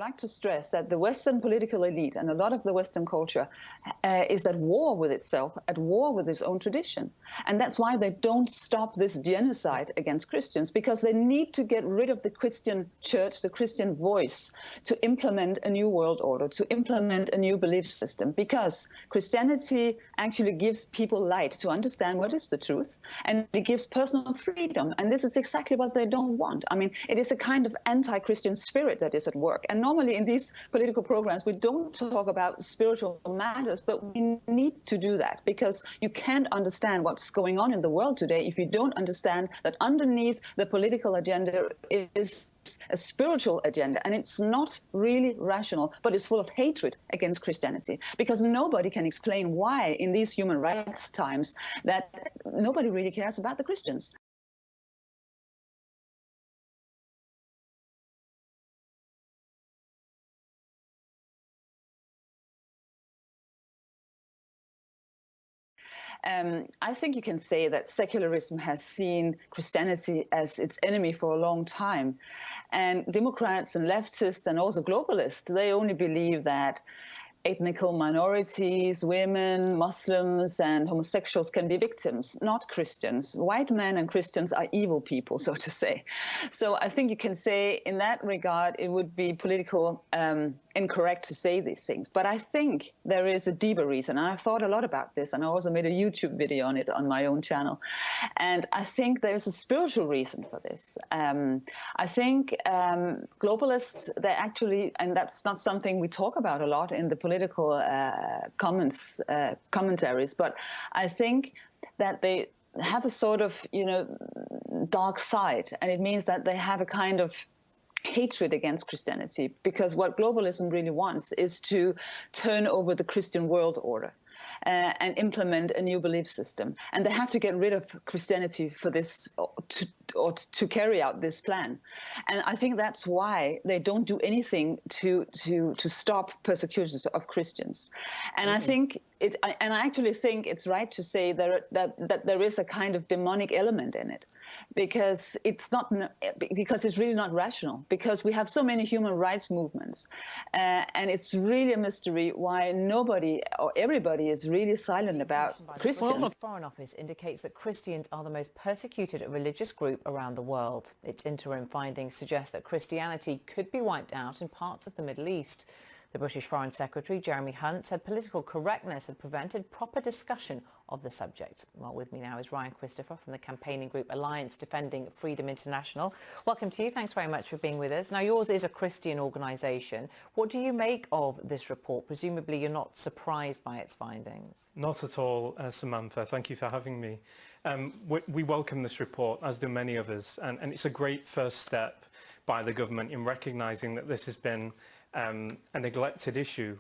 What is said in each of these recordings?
like to stress that the Western political elite and a lot of the Western culture is at war with itself, at war with its own tradition. And that's why they don't stop this genocide against Christians, because they need to get rid of the Christian church, the Christian voice, to implement a new world order, to implement a new belief system, because Christianity actually gives people light to understand what is the truth, and it gives personal freedom. And this is exactly what they don't want. I mean, it is a kind of anti-Christian spirit that is at work. And normally in these political programs, we don't talk about spiritual matters, but we need to do that, because you can't understand what's going on in the world today if you don't understand that underneath the political agenda is a spiritual agenda, and it's not really rational, but it's full of hatred against Christianity, because nobody can explain why in these human rights times that nobody really cares about the Christians. I think you can say that secularism has seen Christianity as its enemy for a long time. And Democrats and leftists and also globalists, they only believe that ethnical minorities, women, Muslims, and homosexuals can be victims, not Christians. White men and Christians are evil people, so to say. So I think you can say in that regard, it would be political incorrect to say these things. But I think there is a deeper reason. And I've thought a lot about this, and I also made a YouTube video on it on my own channel. And I think there's a spiritual reason for this. I think globalists, they actually, and that's not something we talk about a lot in the political commentaries, but I think that they have a sort of, dark side, and it means that they have a kind of hatred against Christianity, because what globalism really wants is to turn over the Christian world order and implement a new belief system. And they have to get rid of Christianity for this, to carry out this plan. And I think that's why they don't do anything to stop persecutions of Christians. And I think I actually think it's right to say that there is a kind of demonic element in it, because it's really not rational, because we have so many human rights movements, and it's really a mystery why nobody or everybody is really silent about Christians. Well, the Foreign Office indicates that Christians are the most persecuted religious group around the world. Its interim findings suggest that Christianity could be wiped out in parts of the Middle East. The British Foreign Secretary, Jeremy Hunt, said political correctness had prevented proper discussion of the subject. Well, with me now is Ryan Christopher from the campaigning group Alliance Defending Freedom International. Welcome to you. Thanks very much for being with us. Now, yours is a Christian organisation. What do you make of this report? Presumably you're not surprised by its findings. Not at all, Samantha. Thank you for having me. We welcome this report, as do many of us, and it's a great first step by the government in recognising that this has been a neglected issue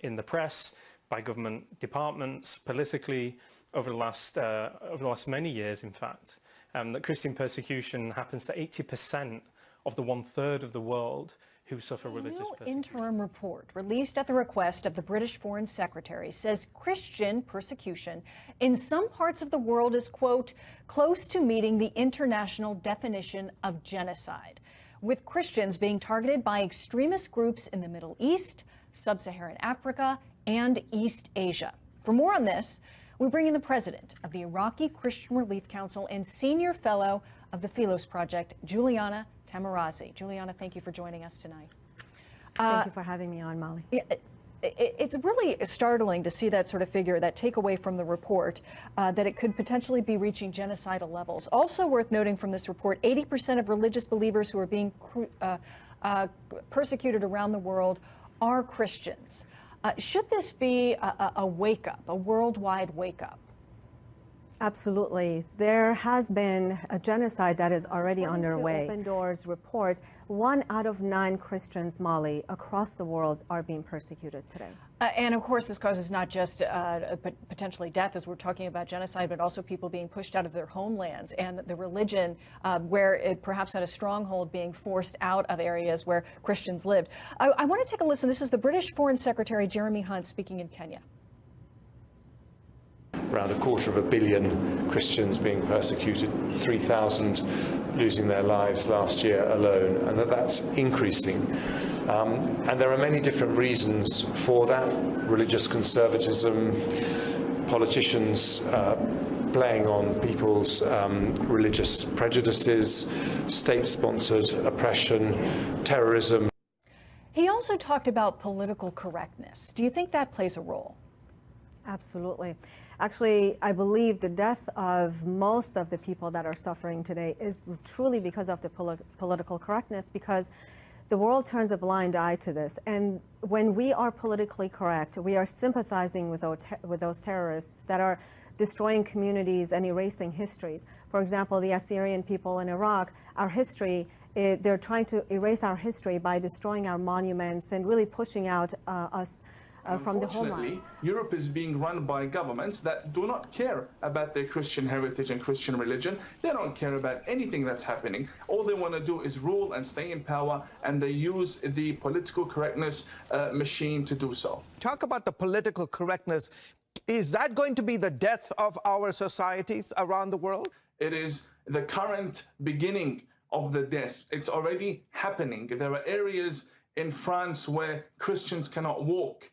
in the press, by government departments, politically, over the last many years, in fact. That Christian persecution happens to 80% of the 1/3 of the world who suffer religious persecution. A new interim report released at the request of the British Foreign Secretary says Christian persecution in some parts of the world is, quote, close to meeting the international definition of genocide, with Christians being targeted by extremist groups in the Middle East, Sub-Saharan Africa, and East Asia. For more on this, we bring in the president of the Iraqi Christian Relief Council and senior fellow of the Philos Project, Juliana Taimoorazy. Juliana, thank you for joining us tonight. Thank you for having me on, Molly. It's really startling to see that sort of figure, that takeaway from the report, that it could potentially be reaching genocidal levels. Also worth noting from this report, 80% of religious believers who are being persecuted around the world are Christians. Should this be a wake-up, a worldwide wake-up? Absolutely. There has been a genocide that is already underway. Open Doors report, 1 out of 9 Christians, Molly, across the world are being persecuted today. And of course, this causes not just potentially death, as we're talking about genocide, but also people being pushed out of their homelands, and the religion, where it perhaps had a stronghold, being forced out of areas where Christians lived. I want to take a listen. This is the British Foreign Secretary, Jeremy Hunt, speaking in Kenya. Around 250 million Christians being persecuted, 3,000 losing their lives last year alone, and that's increasing. And there are many different reasons for that. Religious conservatism, politicians playing on people's religious prejudices, state-sponsored oppression, terrorism. He also talked about political correctness. Do you think that plays a role? Absolutely. Actually, I believe the death of most of the people that are suffering today is truly because of the political correctness, because the world turns a blind eye to this. And when we are politically correct, we are sympathizing with those terrorists that are destroying communities and erasing histories. For example, the Assyrian people in Iraq, our history, they're trying to erase our history by destroying our monuments and really pushing out us from the homeland. Unfortunately, Europe is being run by governments that do not care about their Christian heritage and Christian religion. They don't care about anything that's happening. All they want to do is rule and stay in power, and they use the political correctness machine to do so. Talk about the political correctness. Is that going to be the death of our societies around the world? It is the current beginning of the death. It's already happening. There are areas in France where Christians cannot walk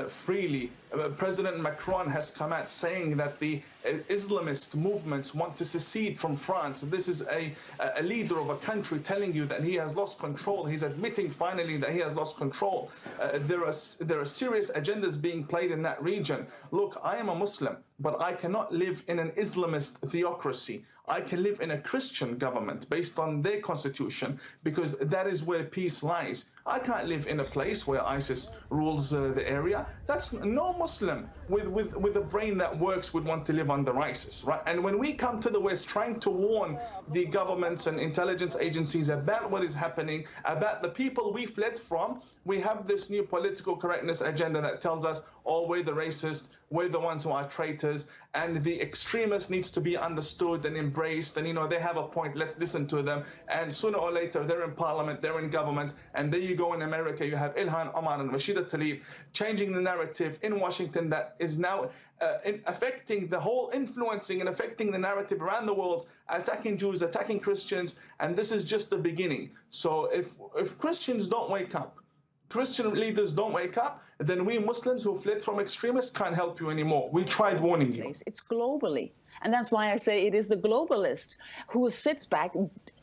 freely. President Macron has come out saying that the Islamist movements want to secede from France. This is a leader of a country telling you that he has lost control. He's admitting finally that he has lost control. There are serious agendas being played in that region. Look, I am a Muslim, but I cannot live in an Islamist theocracy. I can live in a Christian government based on their constitution, because that is where peace lies. I can't live in a place where ISIS rules the area. That's no Muslim with a brain that works would want to live under ISIS, right? And when we come to the West trying to warn the governments and intelligence agencies about what is happening, about the people we fled from, we have this new political correctness agenda that tells us, oh, we're the racists, we're the ones who are traitors, and the extremist needs to be understood and embraced, and, you know, they have a point, let's listen to them. And sooner or later, they're in parliament, they're in government, and there you go in America, you have Ilhan Omar and Rashida Tlaib changing the narrative in Washington that is now affecting the whole, influencing and affecting the narrative around the world, attacking Jews, attacking Christians, and this is just the beginning. So if Christians don't wake up, Christian leaders don't wake up, then we Muslims who fled from extremists can't help you anymore. We tried warning you. It's globally. And that's why I say it is the globalist who sits back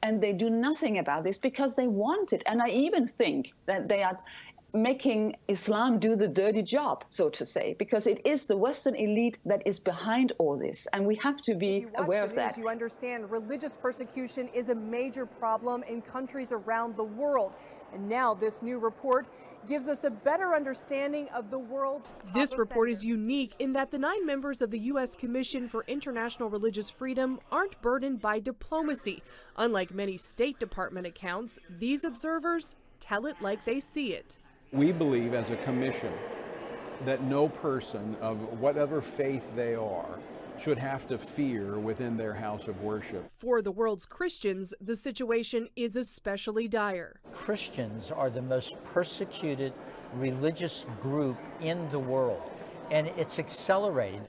and they do nothing about this because they want it. And I even think that they are making Islam do the dirty job, so to say, because it is the Western elite that is behind all this. And we have to be aware of that. You understand religious persecution is a major problem in countries around the world. And now this new report gives us a better understanding of the world's top This report offenders. is unique in that the 9 members of the U.S. Commission for International Religious Freedom aren't burdened by diplomacy. Unlike many State Department accounts, these observers tell it like they see it. We believe as a commission that no person of whatever faith they are should have to fear within their house of worship. For the world's Christians, the situation is especially dire. Christians are the most persecuted religious group in the world, and it's accelerating.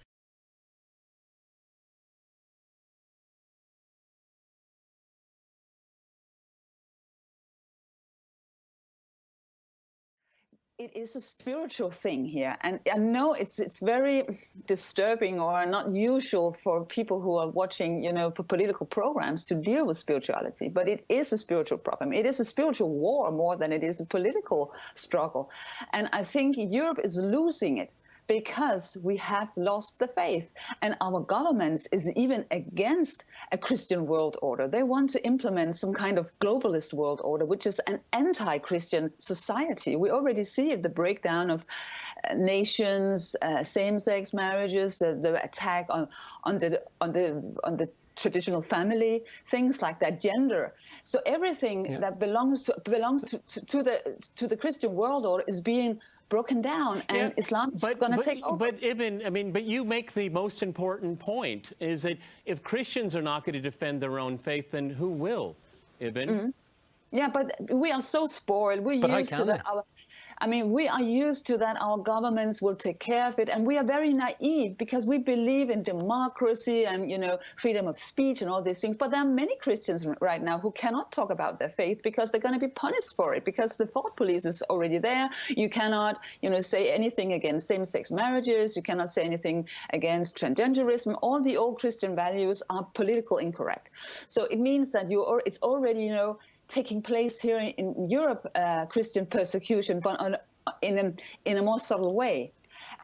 It is a spiritual thing here, and I know it's very disturbing or not usual for people who are watching, for political programs to deal with spirituality, but it is a spiritual problem. It is a spiritual war more than it is a political struggle, and I think Europe is losing it because we have lost the faith, and our governments is even against a Christian world order. They want to implement some kind of globalist world order, which is an anti-Christian society. We already see it, the breakdown of nations, same-sex marriages, the attack on the traditional family, things like that, gender. So everything that belongs to the Christian world order is being broken down, and Islam is going to take over. But Ibn, but you make the most important point, is that if Christians are not going to defend their own faith, then who will, Ibn? Yeah, but we are so spoiled. We're used to that. I mean, we are used to that. Our governments will take care of it. And we are very naive because we believe in democracy and, you know, freedom of speech and all these things. But there are many Christians right now who cannot talk about their faith because they're going to be punished for it, because the thought police is already there. You cannot, you know, say anything against same-sex marriages. You cannot say anything against transgenderism. All the old Christian values are politically incorrect. So it means that it's already, you know, taking place here in Europe, Christian persecution, but in a more subtle way.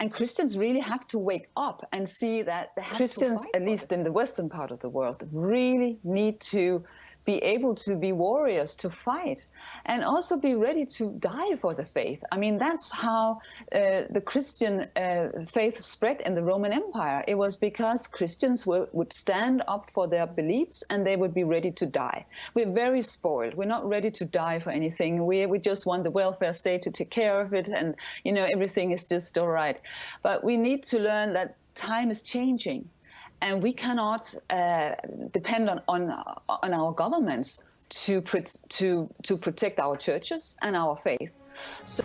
And Christians really have to wake up and see that Christians, at least in the Western part of the world, really need to be able to be warriors, to fight, and also be ready to die for the faith. I mean, that's how the Christian faith spread in the Roman Empire. It was because Christians would stand up for their beliefs and they would be ready to die. We're very spoiled. We're not ready to die for anything. We just want the welfare state to take care of it, and, you know, everything is just all right. But we need to learn that time is changing. And we cannot depend on our governments to protect our churches and our faith. So